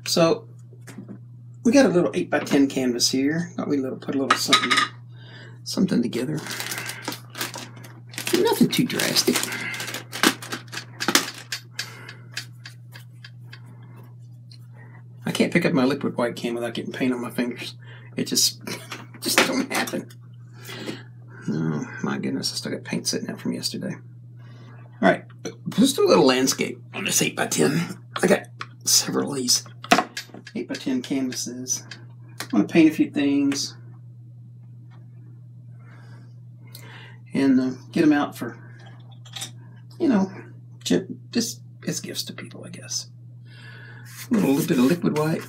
So we got a little 8x10 canvas here. Thought we'd put a little something together. Nothing too drastic. I can't pick up my liquid white can without getting paint on my fingers. It just don't happen. Oh my goodness, I still got paint sitting out from yesterday. All right, let's do a little landscape on this 8x10. I got several of these 8x10 canvases. I want to paint a few things and get them out for, you know, just as gifts to people, I guess. A little bit of liquid white.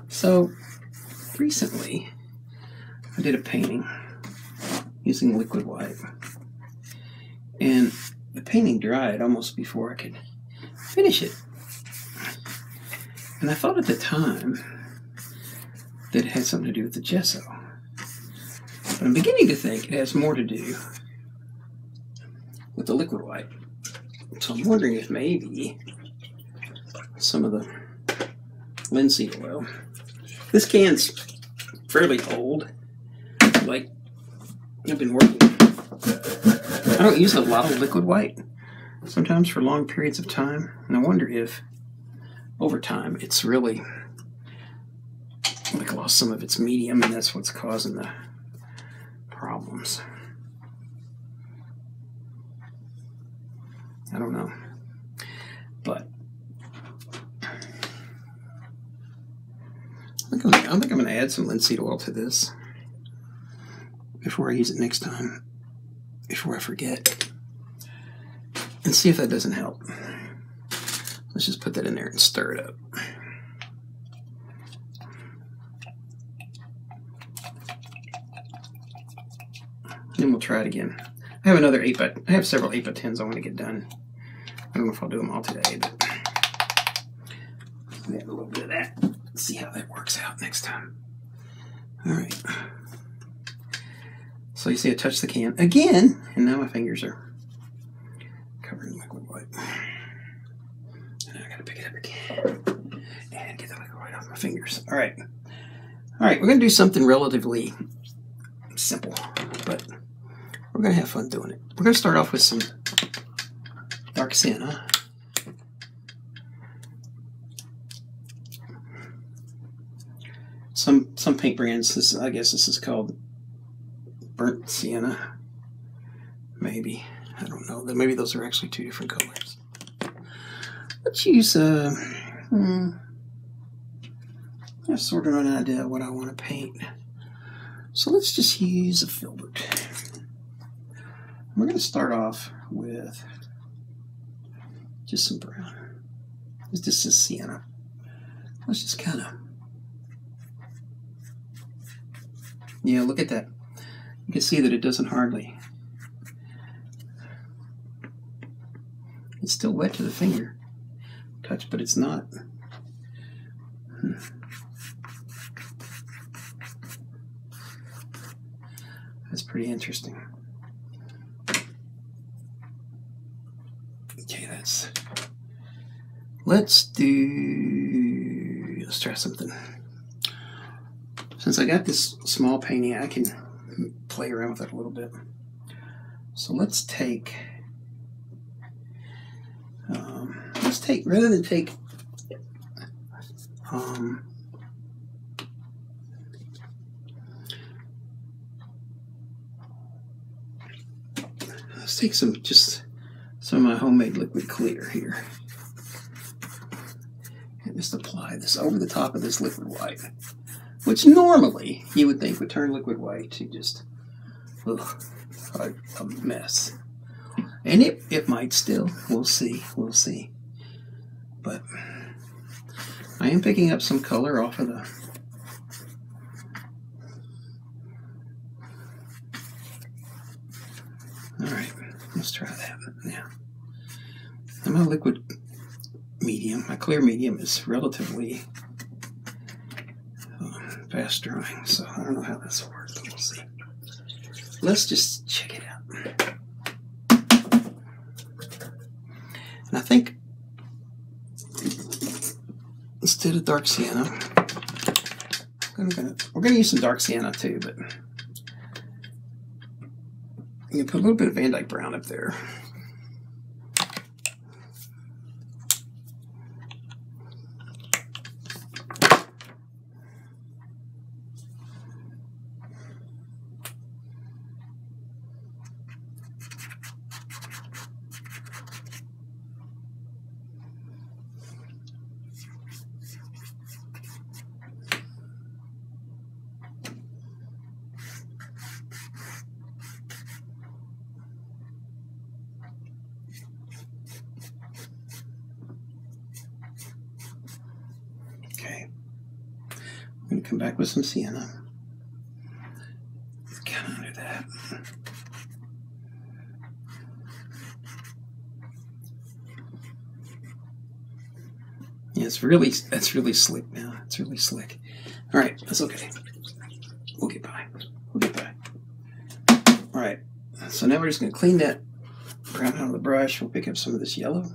So recently I did a painting using liquid white, and the painting dried almost before I could finish it. And I thought at the time that it had something to do with the gesso, but I'm beginning to think it has more to do with the liquid white. So I'm wondering if maybe some of the linseed oil. This can's fairly old. Like, I've been working. I don't use a lot of liquid white, sometimes for long periods of time, and I wonder if over time it's really like lost some of its medium, and that's what's causing the problems. I don't know, but I think I'm going to add some linseed oil to this before I use it next time, before I forget, and see if that doesn't help. Let's just put that in there and stir it up. Then we'll try it again. I have several 8x10s I want to get done. I don't know if I'll do them all today, but we have a little bit of that. See how that works out next time. All right. So you see I touched the can again, and now my fingers are covered in liquid white. And I gotta pick it up again and get the liquid white off my fingers. All right. All right, we're gonna do something relatively simple, but we're gonna have fun doing it. We're gonna start off with some dark sienna. Some paint brands, I guess this is called burnt sienna. Maybe. I don't know. Maybe those are actually two different colors. Let's use I have sort of an idea of what I want to paint. So let's just use a filbert. We're going to start off with just some brown. This is sienna. Let's just kind of, yeah, look at that. You can see that it doesn't hardly. It's still wet to the finger touch, but it's not. That's pretty interesting. Okay, let's try something. Since I got this small painting, I can play around with it a little bit. So let's take, rather than take, let's take some of my homemade liquid clear here. And just apply this over the top of this liquid white, which normally you would think would turn liquid white to just a mess. And it might still. We'll see. But I am picking up some color off of All right, let's try that now. And my liquid medium, my clear medium, is relatively fast drying, so I don't know how this will work, but we'll see. Let's just check it out. And I think instead of dark sienna, we're gonna use some dark sienna too, but I'm gonna put a little bit of Van Dyke brown up there. Okay, I'm going to come back with some sienna. Kind of under that. Yeah, that's really slick now. It's really slick. All right, that's okay. We'll get by. We'll get by. All right, so now we're just going to clean that brown out of the brush. We'll pick up some of this yellow.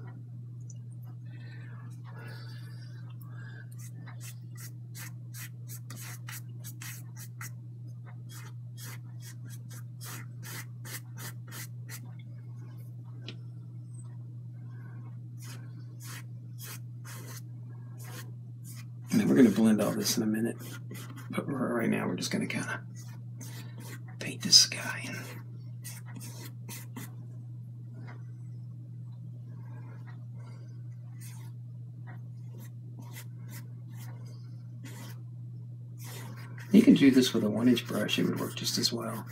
And then we're going to blend all this in a minute. But right now we're just going to kind of paint this sky in. You can do this with a 1-inch brush. It would work just as well,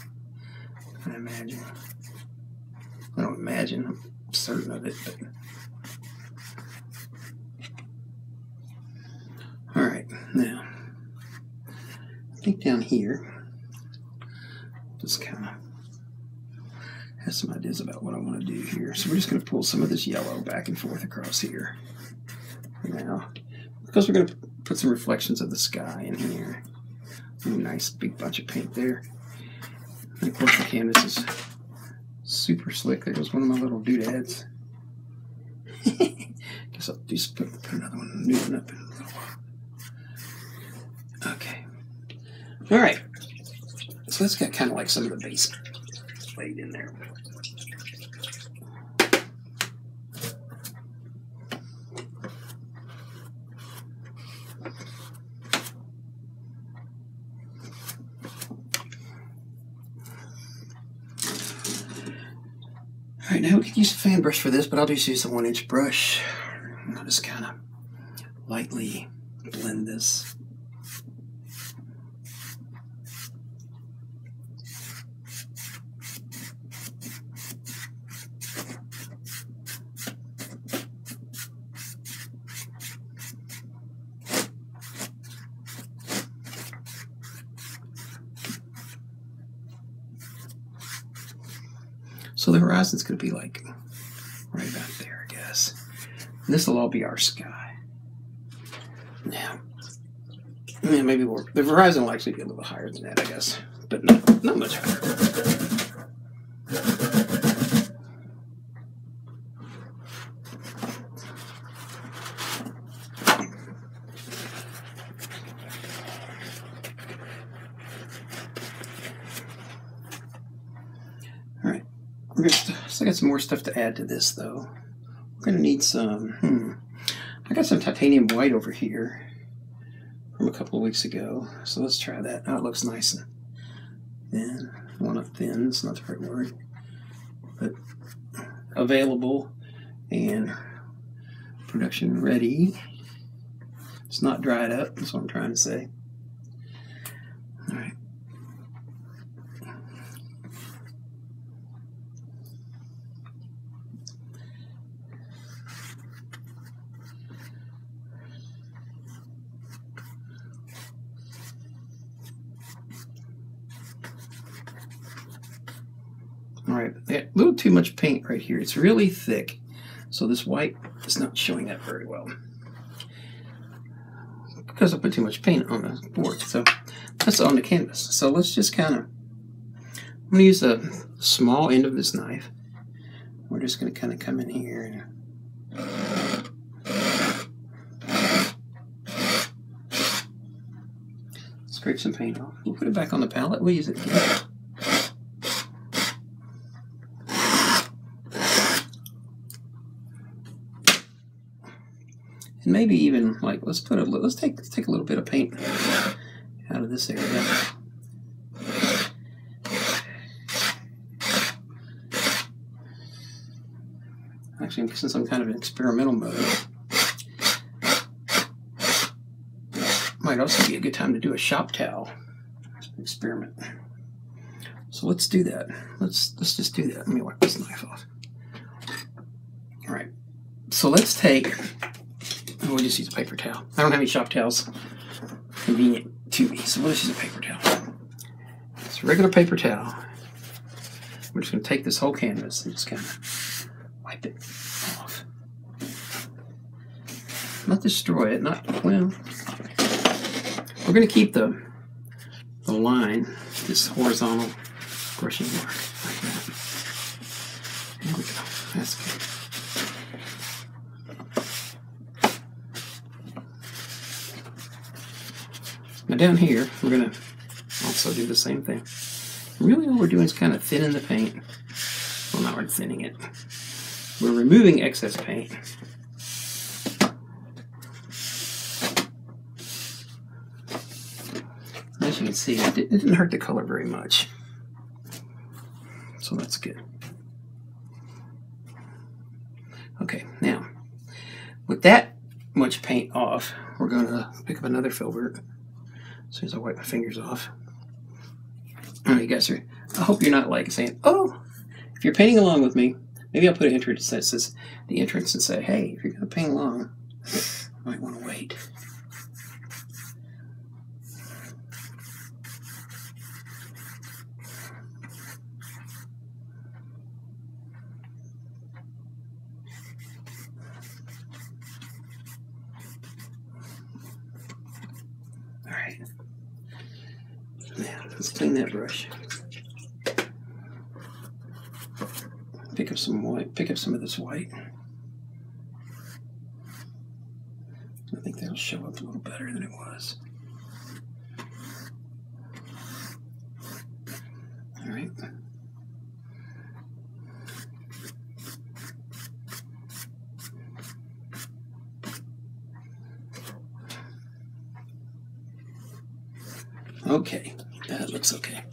I imagine. I don't imagine. I'm certain of it. But all right, now I think down here, just kind of have some ideas about what I want to do here. So we're just going to pull some of this yellow back and forth across here for now, because we're going to put some reflections of the sky in here. A nice big bunch of paint there. And of course the canvas is super slick. There goes one of my little doodads. Guess I'll just put another one, new one up in a little while. Okay. All right. So that's got kind of like some of the base laid in there. All right, now we could use a fan brush for this, but I'll just use the 1-inch brush. I'll just kind of lightly blend this. So the horizon's going to be like right about there, I guess. And this will all be our sky. Now, yeah, maybe the horizon will actually be a little higher than that, I guess, but not much higher. All right. I got some more stuff to add to this, though. We're going to need some, I got some titanium white over here from a couple of weeks ago. So let's try that. Oh, it looks nice and thin. Well, not thin, it's not the right word. But available and production ready. It's not dried up, that's what I'm trying to say. All right. All right, right, I got a little too much paint right here. It's really thick, so this white is not showing up very well because I put too much paint on the board. So that's on the canvas. So let's just kind of, I'm going to use the small end of this knife. We're just going to kind of come in here and scrape some paint off. We'll put it back on the palette. We'll use it again. And maybe even like let's take a little bit of paint out of this area. Actually, since I'm kind of in experimental mode, might also be a good time to do a shop towel experiment. So let's do that. Let's just do that. Let me wipe this knife off. All right. So let's take. We'll just use a paper towel. I don't have any shop towels convenient to me, so we'll just use a paper towel. It's a regular paper towel. We're just going to take this whole canvas and just kind of wipe it off. Not destroy it, well, we're going to keep the line, this horizontal brushing mark like that. There we go. That's good. Now down here, we're going to also do the same thing. Really all we're doing is kind of thinning the paint. Well, not really thinning it. We're removing excess paint. As you can see, it didn't hurt the color very much. So that's good. Okay, now, with that much paint off, we're going to pick up another filbert. As soon as I wipe my fingers off. All right, you guys I hope you're not like saying, oh, if you're painting along with me, maybe I'll put an entrance that says the entrance and say, hey, if you're going to paint along, you might want to wait. All right. Now, let's clean that brush. Pick up some white, pick up some of this white. I think that'll show up a little better than it was. All right. Okay, that looks okay.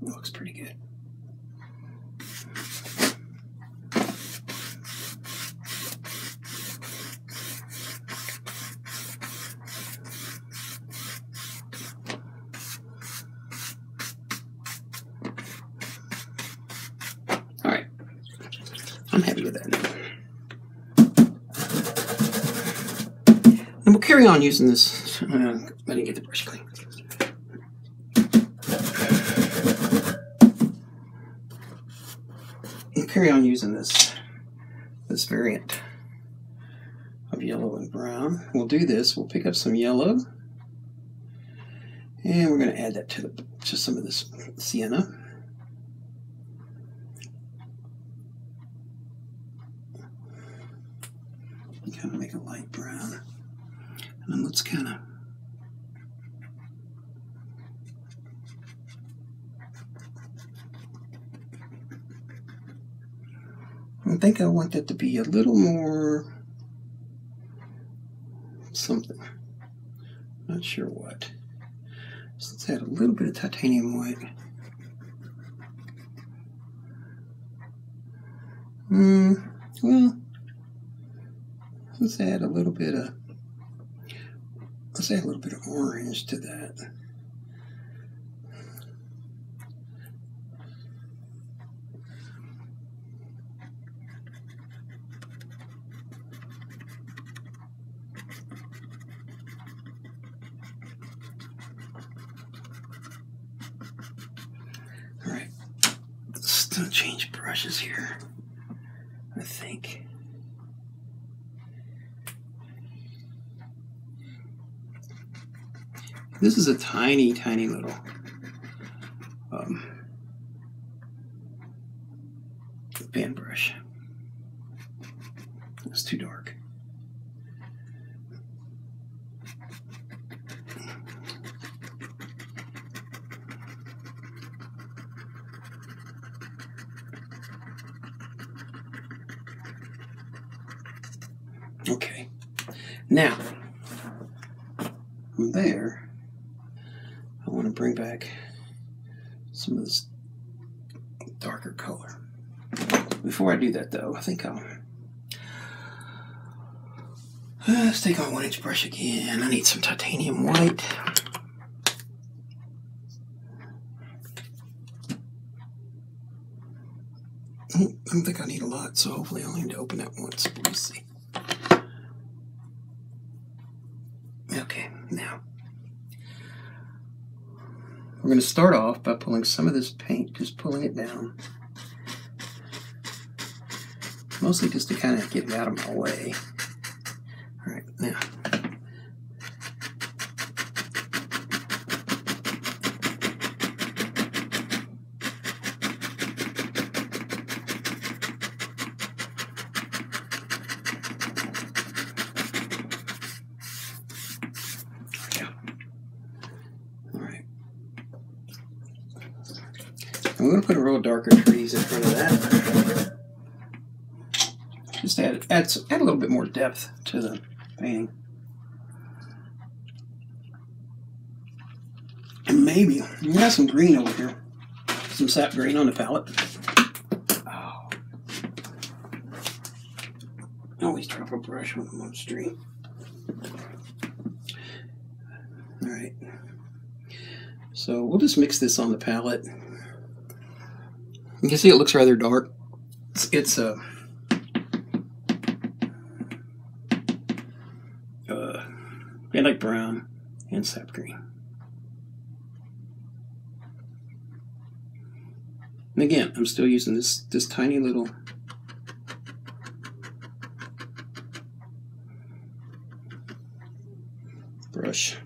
It looks pretty good. All right, I'm happy with that now. And we'll carry on using this. I didn't get the brush clean. We'll carry on using this variant of yellow and brown. We'll do this. We'll pick up some yellow, and we're going to add that to some of this sienna. Kind of make a light brown, and then let's kind of I think I want that to be a little more something. Not sure what. So let's add a little bit of titanium white. Well, let's add a little bit of orange to that. All right, let's change brushes here, I think. This is a tiny, tiny little pan brush. It's too dark. Okay, now from there, I want to bring back some of this darker color. Before I do that, though, I think let's take on 1-inch brush again. I need some titanium white. I don't think I need a lot, so hopefully I'll need to open that once. We'll see. Okay, now we're going to start off by pulling some of this paint, just pulling it down. Mostly just to kind of get it out of my way. All right, now. I'm going to put a real darker trees in front of that. Just add a little bit more depth to the painting. And maybe we got some green over here, some sap green on the palette. Oh. I always drop a brush when I'm on stream. All right. So we'll just mix this on the palette. You can see it looks rather dark. It's like brown and sap green. And again, I'm still using this tiny little brush.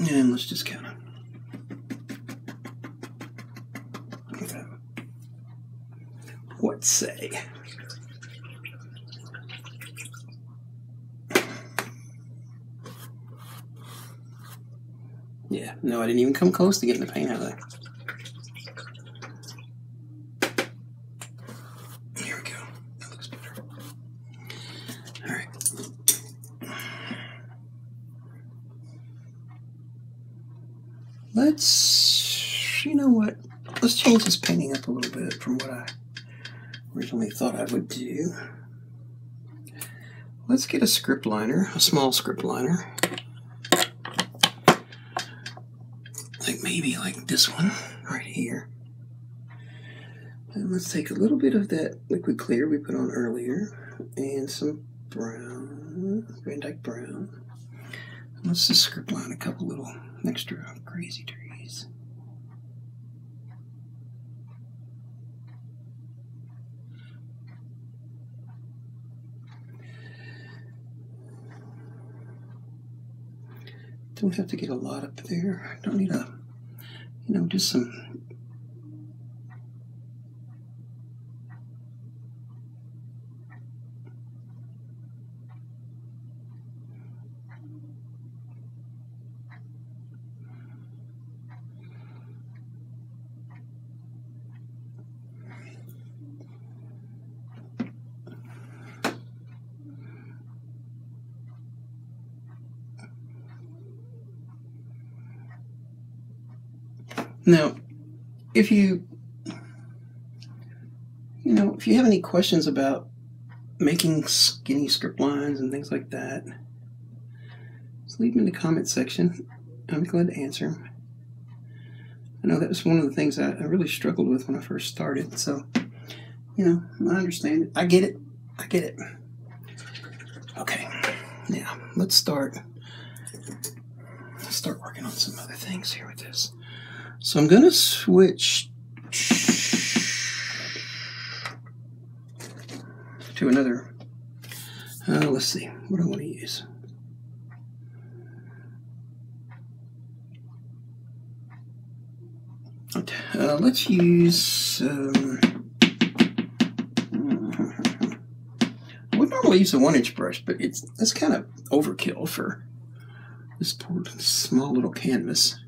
And let's just kind of what say. Yeah, no, I didn't even come close to getting the paint out of there. Here we go. That looks better. All right. Let's, you know what? Let's change this painting up a little bit from what I originally thought I would do. Let's get a script liner, a small script liner. Like maybe like this one right here. And let's take a little bit of that liquid clear we put on earlier and some brown, Van Dyke brown. And let's just script line a couple little extra crazy trees. Don't have to get a lot up there. Don't need a, you know, just some. Now, if you have any questions about making skinny script lines and things like that, just leave them in the comment section. I'm glad to answer them. I know that was one of the things I really struggled with when I first started, so, you know, I understand it. I get it. I get it. Okay, now let's start working on some other things here with this. So I'm going to switch to another, let's see, what do I want to use? Let's use, I would normally use a 1-inch brush, but that's kind of overkill for this poor small little canvas.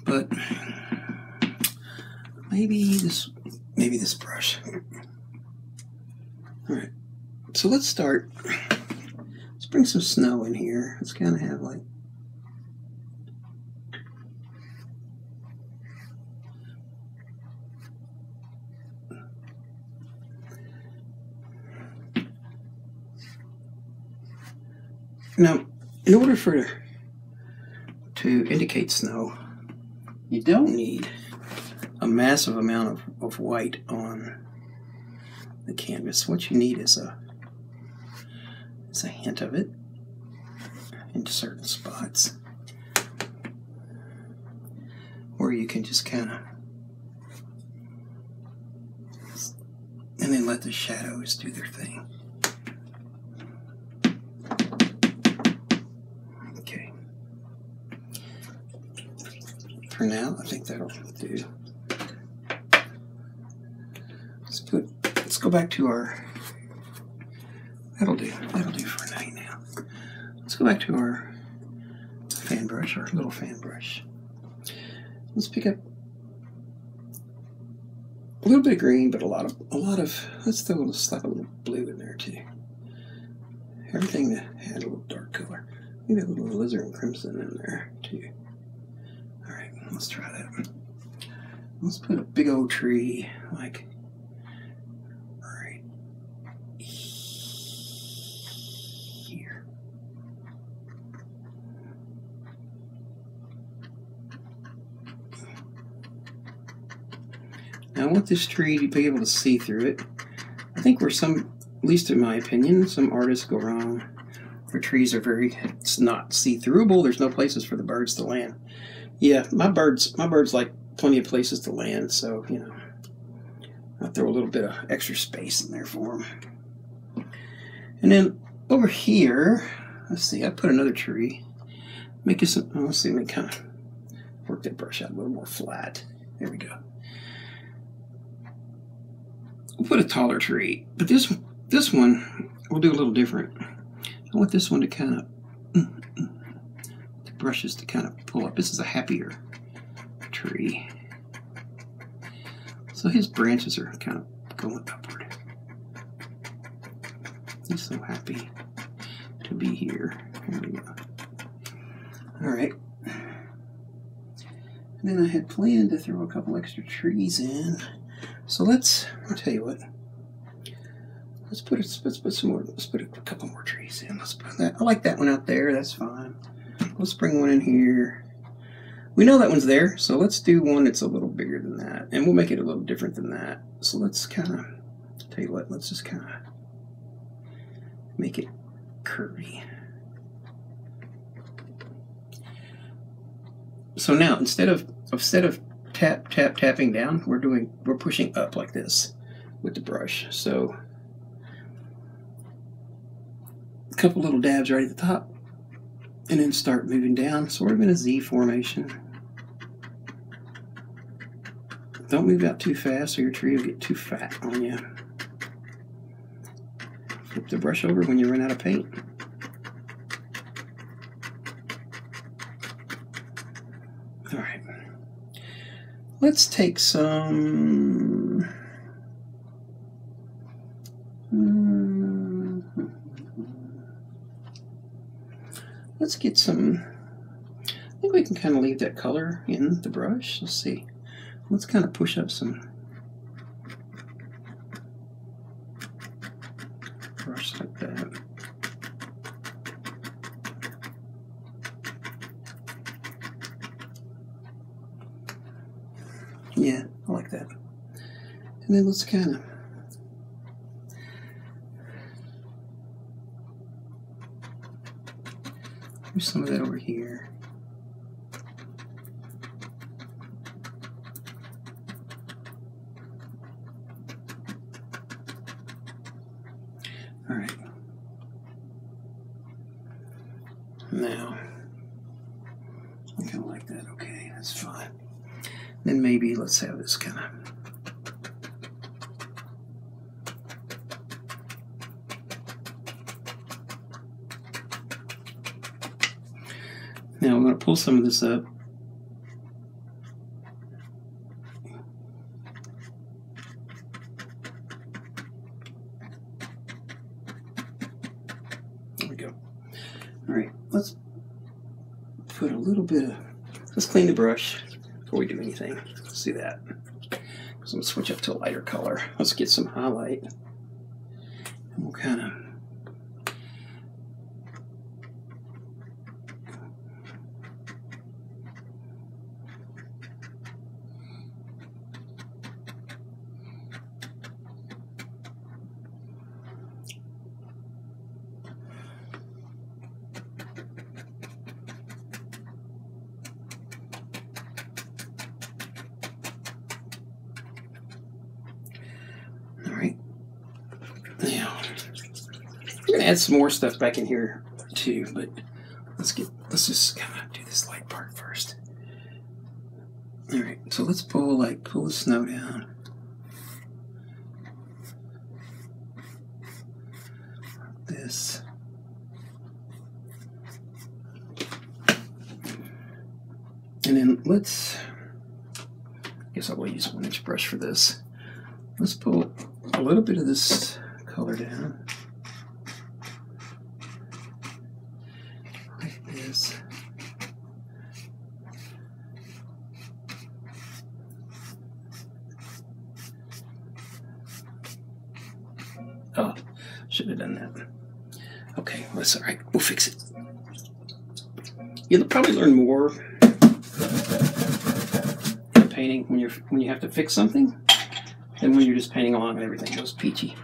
But maybe this brush. All right, so let's start. Let's bring some snow in here. Let's kind of have like, now, in order to indicate snow, you don't need a massive amount of white on the canvas. What you need is a hint of it in certain spots where you can just kind of, and then let the shadows do their thing. Okay. For now, I think that'll do. Let's go back to our, that'll do for right now. Let's go back to our fan brush, our little fan brush. Let's pick up a little bit of green, but a lot of, let's throw slap a little blue in there too. Everything that had a little dark color. Maybe a little alizarin crimson in there too. All right, let's try that. Let's put a big old tree like right here. Now I want this tree to be able to see through it. I think where some, at least in my opinion, some artists go wrong. Where trees are it's not see-throughable. There's no places for the birds to land. Yeah, my birds like plenty of places to land, so, you know, I'll throw a little bit of extra space in there for them. And then over here, let's see, I put another tree. Make it some, let's see, let me kind of work that brush out a little more flat. There we go. We'll put a taller tree, but this one we'll do a little different. I want this one to kind of brushes to kind of pull up. This is a happier tree. So his branches are kind of going upward. He's so happy to be here. Here we go. All right. And then I had planned to throw a couple extra trees in. So I'll tell you what. Let's put some more. Let's put a couple more trees in. Let's put that. I like that one out there. That's fine. Let's bring one in here. We know that one's there, so let's do one that's a little bigger than that, and we'll make it a little different than that. So let's kind of tell you what. Let's just kind of make it curvy. So now instead of tapping down, we're pushing up like this with the brush. So a couple little dabs right at the top, and then start moving down, sort of in a Z formation. Don't move out too fast or your tree will get too fat on you. Flip the brush over when you run out of paint. All right. Let's take some... Let's get some... I think we can kind of leave that color in the brush. Let's see. Let's kind of push up some brush like that. Yeah, I like that. And then let's kind of do some of that over here. All right. Now, I kind of like that. Okay, that's fine. Then maybe let's have this kind of... Now I'm going to pull some of this up. There we go. All right, let's put a little bit of... Let's clean the brush before we do anything. Let's do that. So I'm going to switch up to a lighter color. Let's get some highlight. And we'll kind of... Add some more stuff back in here too, but let's just kind of do this light part first. All right, so let's pull the snow down. This. And then I guess I will use a 1-inch brush for this. Let's pull a little bit of this color down. Oh, should have done that. Okay, well, that's all right. We'll fix it. You'll probably learn more in painting when you have to fix something than when you're just painting along and everything goes peachy.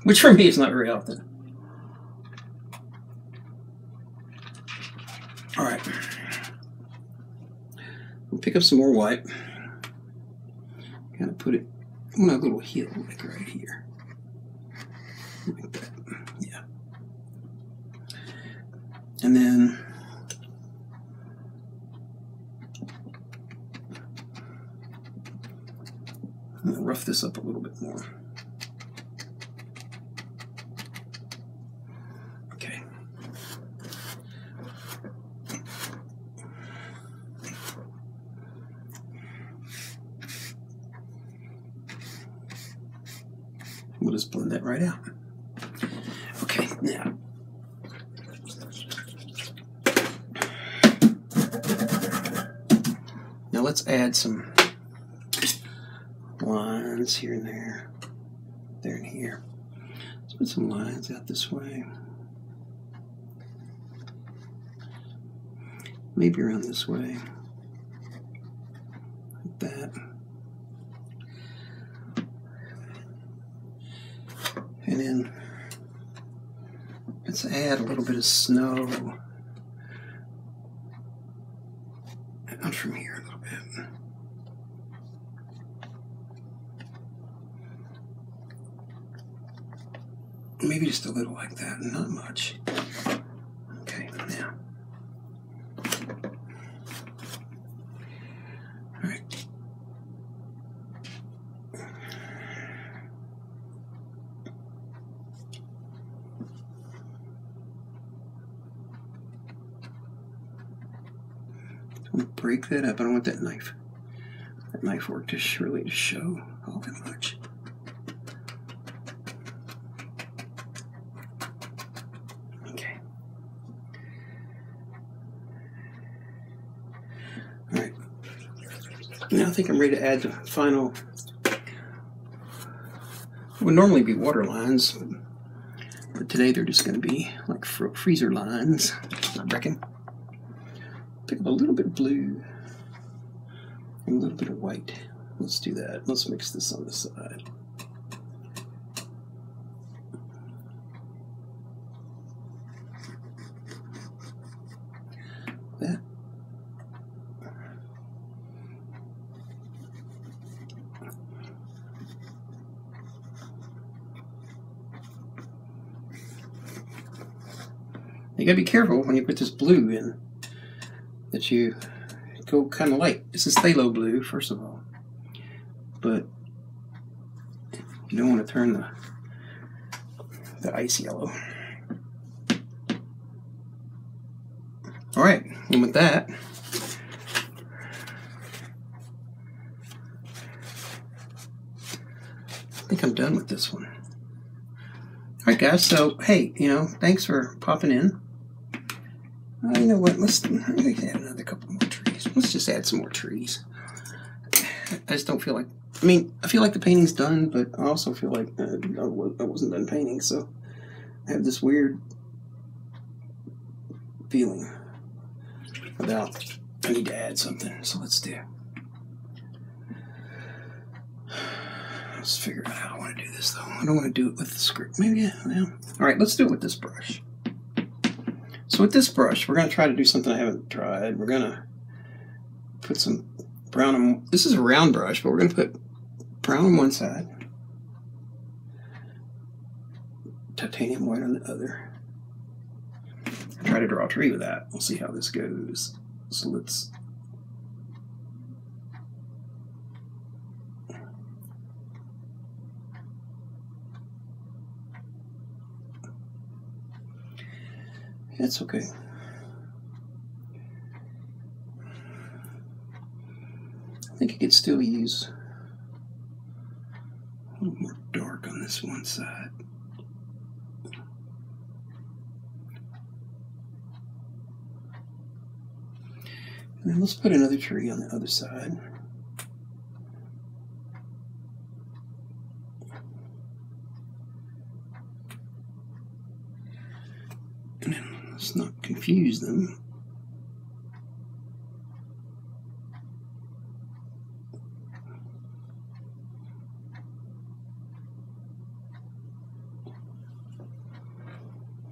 Which for me is not very often. All right. We'll pick up some more white. Kind of put it on a little hill, like right here. Like that. Yeah. And then I'm going to rough this up a little bit more. Okay. We'll just blend that right out. Okay, now. Now let's add some lines here and there. There and here. Let's put some lines out this way. Maybe around this way. Like that. And then let's add a little bit of snow out from here a little bit. Maybe just a little like that, not much. Okay, now. All right. Break that up. I don't want that knife. That knife work to surely to show all that much. Okay. All right. Now I think I'm ready to add the final. It would normally be water lines, but today they're just going to be like freezer lines, I reckon. Pick up a little bit of blue and a little bit of white. Let's do that. Let's mix this on the side. That. You gotta be careful when you put this blue in that you go kind of light. This is phthalo blue, first of all, but you don't want to turn the ice yellow. All right, and with that, I think I'm done with this one. All right, guys. So hey, thanks for popping in. You know what? Let's add another couple more trees. Let's just add some more trees. I just don't feel like. I mean, I feel like the painting's done, but I also feel like I wasn't done painting. So I have this weird feeling about I need to add something. So let's do. Let's figure out how I want to do this, though. I don't want to do it with the script. Maybe. Yeah. All right. Let's do it with this brush. So with this brush, we're going to try to do something I haven't tried. We're going to put some brown on, this is a round brush, but we're going to put brown on one side, titanium white on the other. Try to draw a tree with that. We'll see how this goes. So let's It's okay. I think I could still use a little more dark on this one side. And then let's put another tree on the other side. And then let's not confuse them.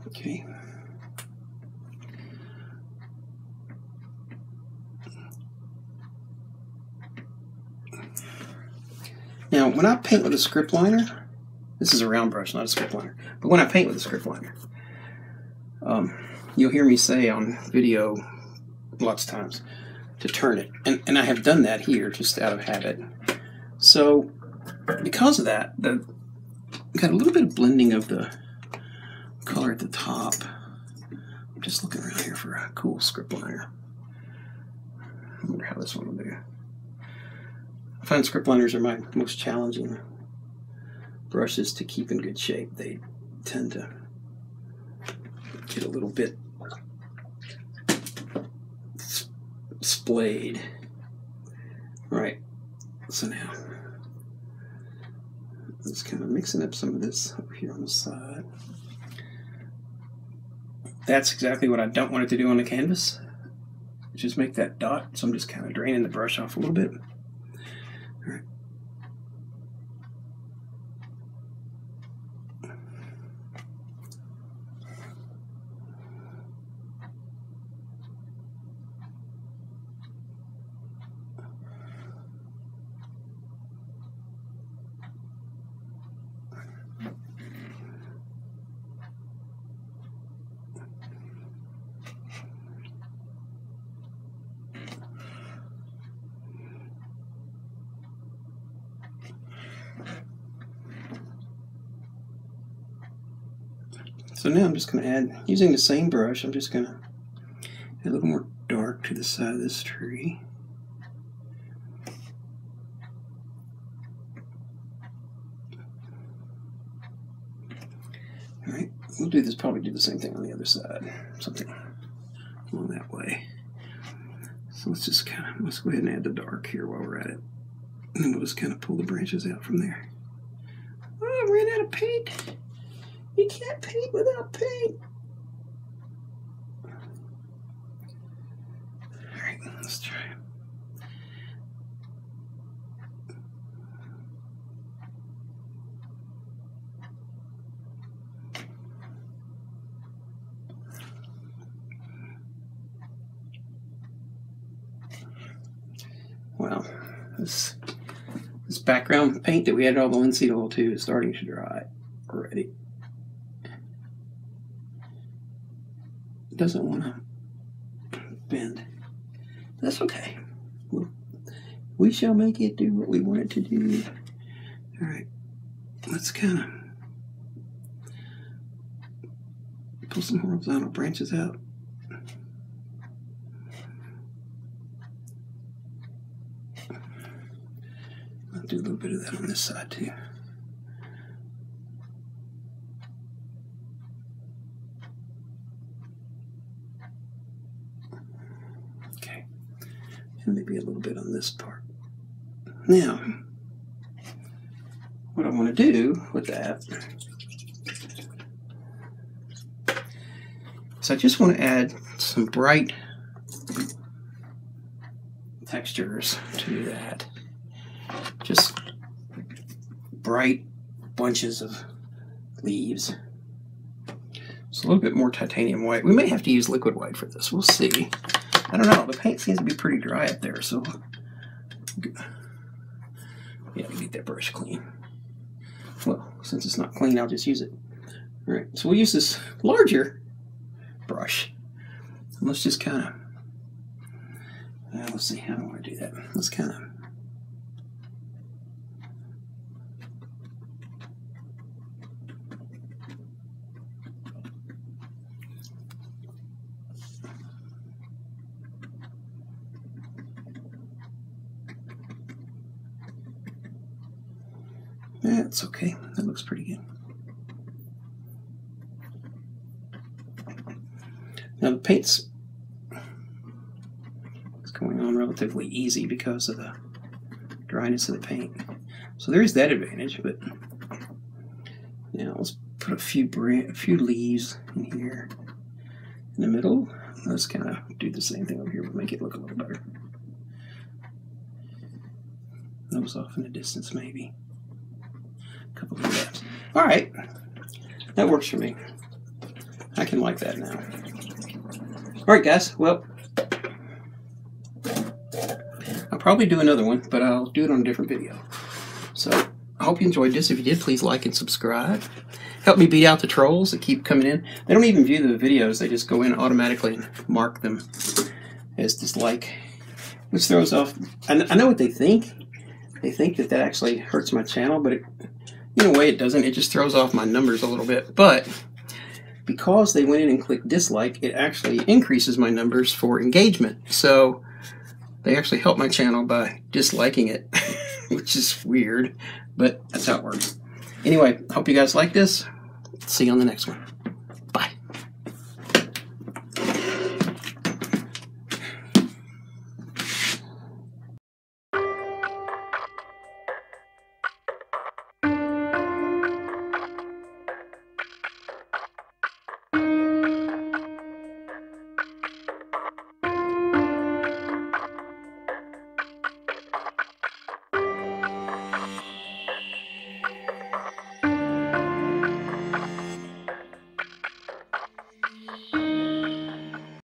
Okay. Now, when I paint with a script liner, this is a round brush, not a script liner, but when I paint with a script liner, you'll hear me say on video lots of times to turn it. And I have done that here just out of habit. So because of that, got a little bit of blending of the color at the top. I'm just looking around here for a cool script liner. I wonder how this one will do. I find script liners are my most challenging brushes to keep in good shape, they tend to get a little bit splayed. Right, so now I'm just kind of mixing up some of this over here on the side. That's exactly what I don't want it to do on the canvas. Just make that dot, so I'm just kind of draining the brush off a little bit. All right. So now I'm just going to add, using the same brush, I'm just going to add a little more dark to the side of this tree. Alright, we'll do this, probably do the same thing on the other side. Something along that way. So let's just kind of, let's go ahead and add the dark here while we're at it. And then we'll just kind of pull the branches out from there. Oh, I ran out of paint. You can't paint without paint. Alright, let's try. Well, this background paint that we added all the linseed oil to is starting to dry already. It doesn't want to bend. That's okay. We shall make it do what we want it to do. All right, let's kind of pull some horizontal branches out. I'll do a little bit of that on this side too. Okay, and maybe a little bit on this part. Now, what I want to do with that is I just want to add some bright textures to that. Just bright bunches of leaves. It's a little bit more titanium white. We may have to use liquid white for this. We'll see. I don't know. The paint seems to be pretty dry up there, so yeah, we get that brush clean. Well, since it's not clean, I'll just use it. All right, so we'll use this larger brush. And let's just kind of, let's see, how do I want to do that? Let's kind of, that's okay. That looks pretty good. Now the paint's going on relatively easy because of the dryness of the paint. So there is that advantage, but now let's put a few leaves in here in the middle. Let's kind of do the same thing over here, but make it look a little better. Those off in the distance, maybe. A couple of steps. All right, that works for me. I can like that now. All right, guys. Well, I'll probably do another one, but I'll do it on a different video. So I hope you enjoyed this. If you did, please like and subscribe. Help me beat out the trolls that keep coming in. They don't even view the videos. They just go in automatically and mark them as dislike, which throws off. I know what they think. They think that that actually hurts my channel, but in a way it doesn't. It just throws off my numbers a little bit. But because they went in and clicked dislike, it actually increases my numbers for engagement. So they actually help my channel by disliking it, which is weird, but that's how it works. Anyway, hope you guys like this. See you on the next one.